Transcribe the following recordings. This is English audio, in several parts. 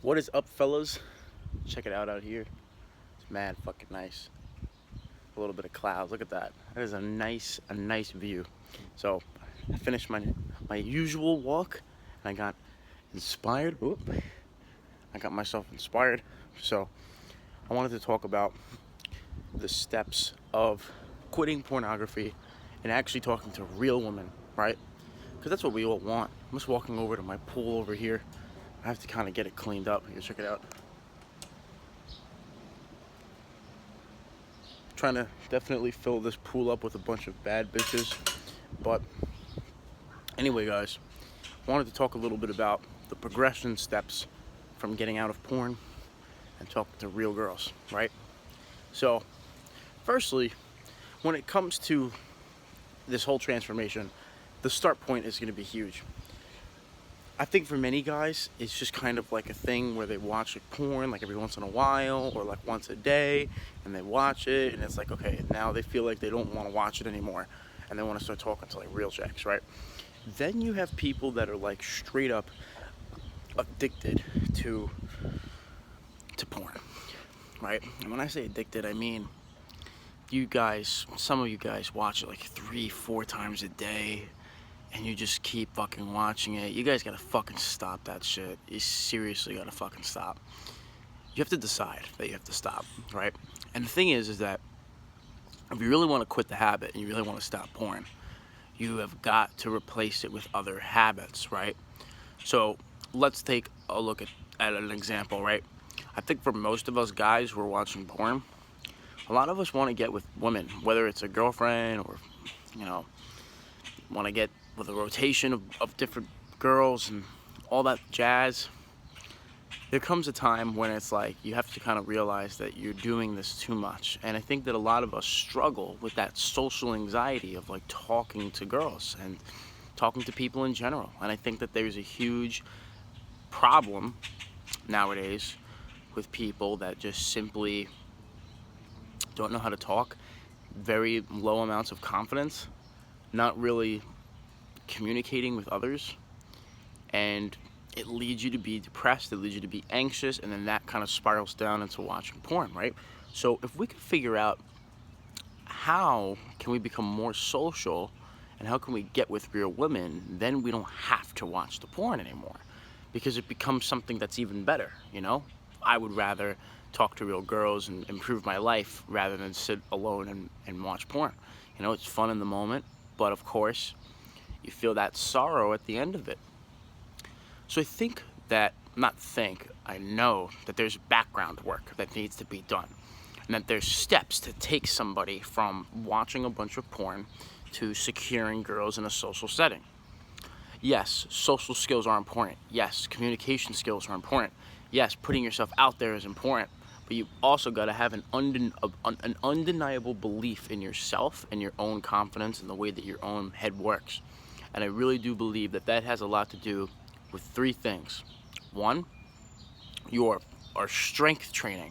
What is up, fellas? Check it out here. It's mad fucking nice. A little bit of clouds. Look at that. That is a nice view. So I finished my usual walk, and I got inspired. Oop. I got myself inspired. So I wanted to talk about the steps of quitting pornography and actually talking to real women, right? Because that's what we all want. I'm just walking over to my pool over here. I have to kind of get it cleaned up. You check it out. Trying to definitely fill this pool up with a bunch of bad bitches. But anyway, guys, I wanted to talk a little bit about the progression steps from getting out of porn and talking to real girls, right? So, firstly, when it comes to this whole transformation, the start point is going to be huge. I think for many guys, it's just kind of like a thing where they watch like porn like every once in a while or like once a day, and they watch it, and it's like, okay, now they feel like they don't want to watch it anymore, and they want to start talking to like real chicks, right? Then you have people that are like straight up addicted to porn, right? And when I say addicted, I mean some of you guys watch it like 3-4 times a day, and you just keep fucking watching it. You guys gotta fucking stop that shit. You seriously gotta fucking stop. You have to decide that you have to stop, right? And the thing is that if you really want to quit the habit and you really want to stop porn, you have got to replace it with other habits, right? So let's take a look at an example, right? I think for most of us guys who are watching porn, a lot of us want to get with women, whether it's a girlfriend or, want to get with a rotation of different girls and all that jazz. There comes a time when it's like you have to kind of realize that you're doing this too much. And I think that a lot of us struggle with that social anxiety of like talking to girls and talking to people in general. And I think that there's a huge problem nowadays with people that just simply don't know how to talk, very low amounts of confidence, not really communicating with others, and it leads you to be depressed, it leads you to be anxious, and then that kind of spirals down into watching porn, right? So if we could figure out how can we become more social and how can we get with real women, then we don't have to watch the porn anymore, because it becomes something that's even better, I would rather talk to real girls and improve my life rather than sit alone and watch porn. It's fun in the moment, but of course you feel that sorrow at the end of it. So I know that there's background work that needs to be done, and that there's steps to take somebody from watching a bunch of porn to securing girls in a social setting. Yes, social skills are important. Yes, communication skills are important. Yes, putting yourself out there is important, but you also got to have an undeniable belief in yourself and your own confidence and the way that your own head works. And I really do believe that has a lot to do with 3 things. 1, your strength training.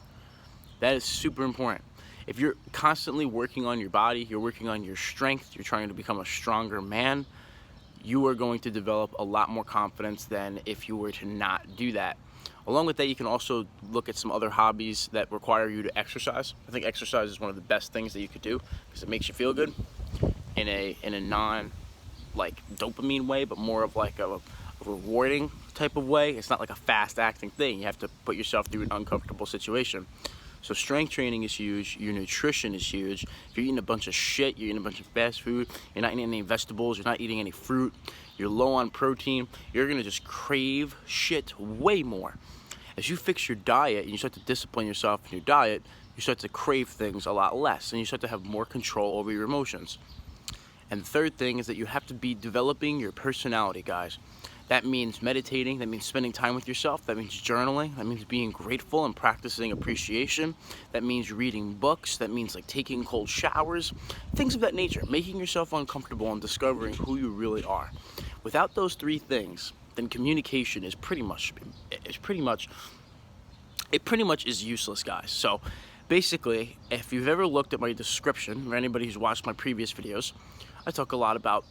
That is super important. If you're constantly working on your body, you're working on your strength, you're trying to become a stronger man, you are going to develop a lot more confidence than if you were to not do that. Along with that, you can also look at some other hobbies that require you to exercise. I think exercise is one of the best things that you could do because it makes you feel good in a non like dopamine way, but more of like a rewarding type of way. It's not like a fast acting thing. You have to put yourself through an uncomfortable situation. So strength training is huge. Your nutrition is huge. If you're eating a bunch of shit, you're eating a bunch of fast food, you're not eating any vegetables, you're not eating any fruit, you're low on protein, you're gonna just crave shit way more. As you fix your diet and you start to discipline yourself in your diet, you start to crave things a lot less, and you start to have more control over your emotions. And the third thing is that you have to be developing your personality, guys. That means meditating, that means spending time with yourself, that means journaling, that means being grateful and practicing appreciation, that means reading books, that means like taking cold showers, things of that nature, making yourself uncomfortable and discovering who you really are. Without those 3 things, then communication is pretty much is useless, guys. So basically, if you've ever looked at my description, or anybody who's watched my previous videos, I talk a lot about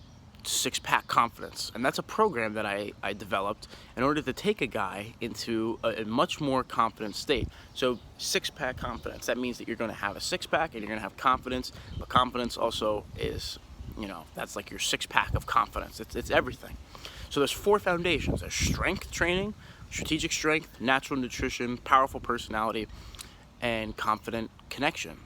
six-pack confidence, and that's a program that I developed in order to take a guy into a much more confident state. So six-pack confidence, that means that you're going to have a six-pack and you're going to have confidence, but confidence also is, that's like your six-pack of confidence. It's everything. So there's 4 foundations. There's strength training, strategic strength, natural nutrition, powerful personality, and confident connection.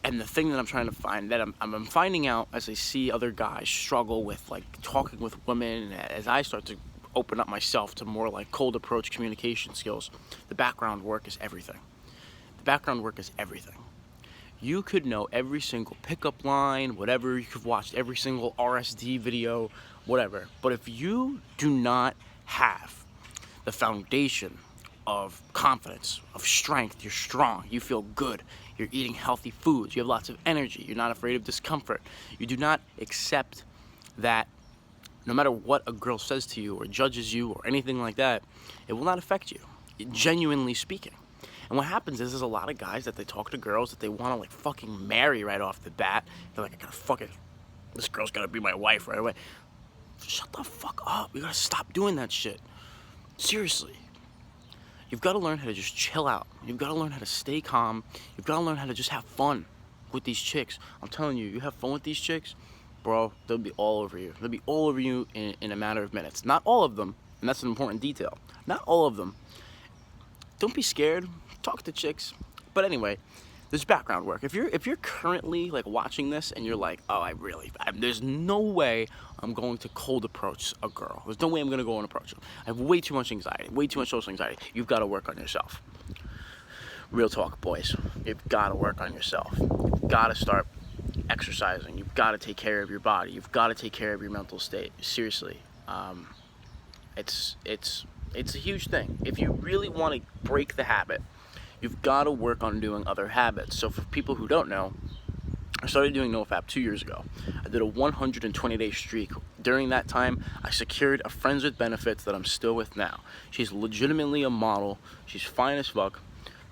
And the thing that I'm trying to find, that I'm finding out as I see other guys struggle with like talking with women, as I start to open up myself to more like cold approach communication skills, the background work is everything. The background work is everything. You could know every single pickup line, whatever, you could watch every single RSD video, whatever. But if you do not have the foundation of confidence, of strength, you're strong, you feel good, you're eating healthy foods, you have lots of energy, you're not afraid of discomfort, you do not accept that no matter what a girl says to you or judges you or anything like that, it will not affect you, genuinely speaking. And what happens is there's a lot of guys that they talk to girls that they want to like fucking marry right off the bat. They're like, I gotta fucking, this girl's gotta be my wife right away. Shut the fuck up, you gotta stop doing that shit. Seriously. You've got to learn how to just chill out. You've got to learn how to stay calm. You've got to learn how to just have fun with these chicks. I'm telling you, you have fun with these chicks, bro, they'll be all over you. They'll be all over you in a matter of minutes. Not all of them, and that's an important detail. Not all of them. Don't be scared. Talk to chicks. But anyway, there's background work. If you're currently like watching this and you're like, oh, there's no way I'm going to cold approach a girl. There's no way I'm going to go and approach them. I have way too much anxiety, way too much social anxiety. You've got to work on yourself. Real talk, boys. You've got to work on yourself. You've got to start exercising. You've got to take care of your body. You've got to take care of your mental state. Seriously. It's a huge thing. If you really want to break the habit, you've got to work on doing other habits. So for people who don't know, I started doing NoFap 2 years ago. I did a 120-day streak. During that time, I secured a friends with benefits that I'm still with now. She's legitimately a model. She's fine as fuck.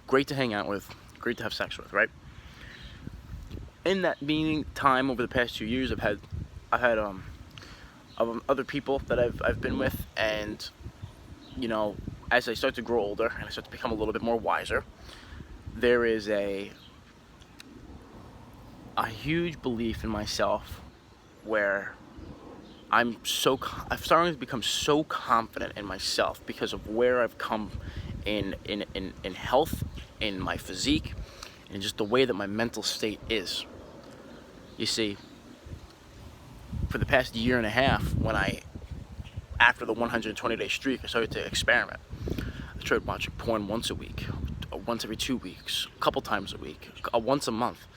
Great to hang out with. Great to have sex with, right? In that meaning time over the past 2 years, I've had other people that I've been with, and as I start to grow older and I start to become a little bit more wiser, there is a huge belief in myself where I'm starting to become so confident in myself because of where I've come in health, in my physique, and just the way that my mental state is. You see, for the past year and a half, after the 120-day streak, I started to experiment. I started watching porn once a week, once every 2 weeks, a couple times a week, once a month,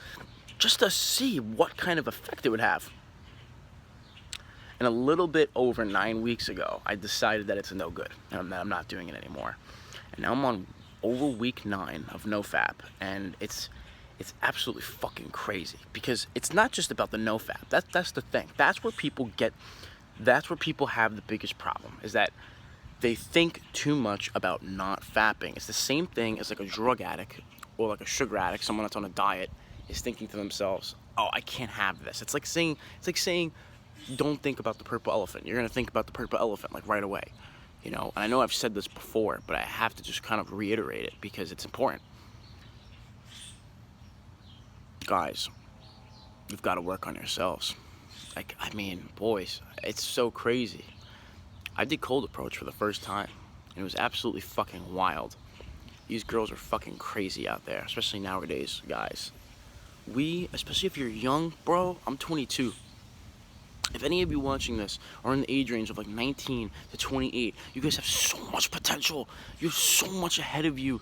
just to see what kind of effect it would have. And a little bit over 9 weeks ago, I decided that it's no good, and that I'm not doing it anymore. And now I'm on over week 9 of NoFap, and it's absolutely fucking crazy, because it's not just about the NoFap. That's the thing. That's where people have the biggest problem, is that they think too much about not fapping. It's the same thing as like a drug addict or like a sugar addict, someone that's on a diet, is thinking to themselves, oh, I can't have this. It's like saying, don't think about the purple elephant. You're gonna think about the purple elephant like right away. And I know I've said this before, but I have to just kind of reiterate it because it's important. Guys, you've got to work on yourselves. Boys, it's so crazy. I did cold approach for the first time, and it was absolutely fucking wild. These girls are fucking crazy out there, especially nowadays, guys. Especially if you're young, bro, I'm 22. If any of you watching this are in the age range of like 19 to 28, you guys have so much potential. You have so much ahead of you.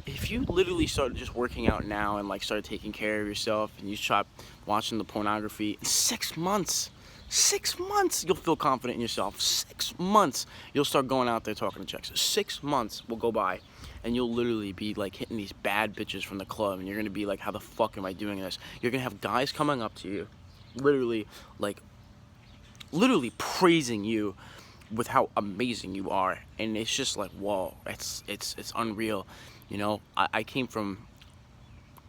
If you literally started just working out now and like started taking care of yourself, and you stopped watching the pornography, in 6 months, you'll feel confident in yourself. 6 months, you'll start going out there talking to chicks. 6 months will go by, and you'll literally be like hitting these bad bitches from the club, and you're gonna be like, how the fuck am I doing this? You're gonna have guys coming up to you, literally praising you with how amazing you are, and it's just like, whoa, it's unreal. I came from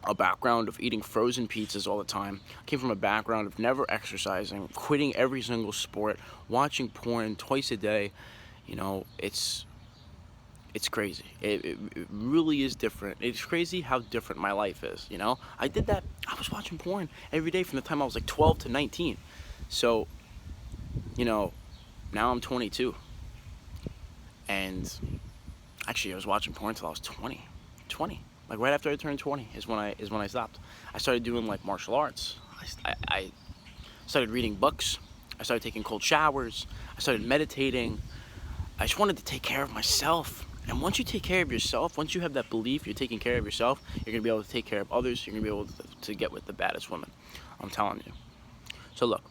a background of eating frozen pizzas all the time. I came from a background of never exercising, quitting every single sport, watching porn twice a day. You know, it's crazy. It really is different. It's crazy how different my life is, you know? I did that. I was watching porn every day from the time I was like 12 to 19. So, you know, now I'm 22. And actually, I was watching porn until I was 20. Like right after I turned 20 is when I stopped. I started doing like martial arts. I started reading books. I started taking cold showers. I started meditating. I just wanted to take care of myself. And once you take care of yourself, once you have that belief you're taking care of yourself, you're going to be able to take care of others. You're going to be able to get with the baddest woman. I'm telling you. So look,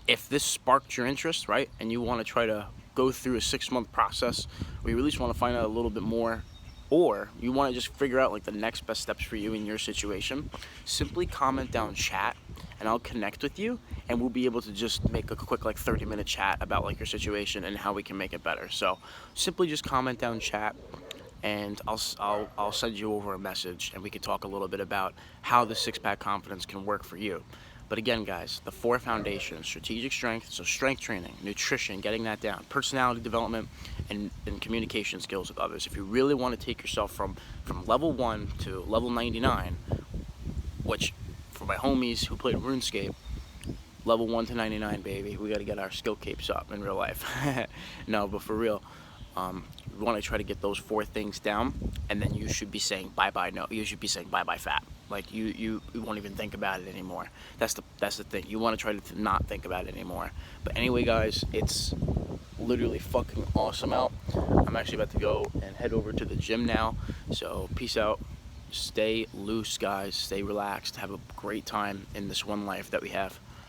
if this sparked your interest, right, and you want to try to go through a 6-month process where you really just want to find out a little bit more, or you want to just figure out like the next best steps for you in your situation, simply comment down chat and I'll connect with you, and we'll be able to just make a quick like 30-minute chat about like your situation and how we can make it better. So simply just comment down chat and I'll send you over a message and we can talk a little bit about how the six-pack confidence can work for you. But again, guys, the 4 foundations: strategic strength, so strength training, nutrition, getting that down, personality development, and communication skills with others. If you really want to take yourself from level 1 to level 99, which for my homies who played RuneScape, level 1 to 99, baby, we got to get our skill capes up in real life. No, but for real, you want to try to get those 4 things down, and then you should be saying bye-bye. No, you should be saying bye-bye fat. Like you won't even think about it anymore. That's the thing. You want to try to not think about it anymore. But anyway, guys, it's literally fucking awesome out. I'm actually about to go and head over to the gym now. So peace out. Stay loose, guys. Stay relaxed. Have a great time in this one life that we have.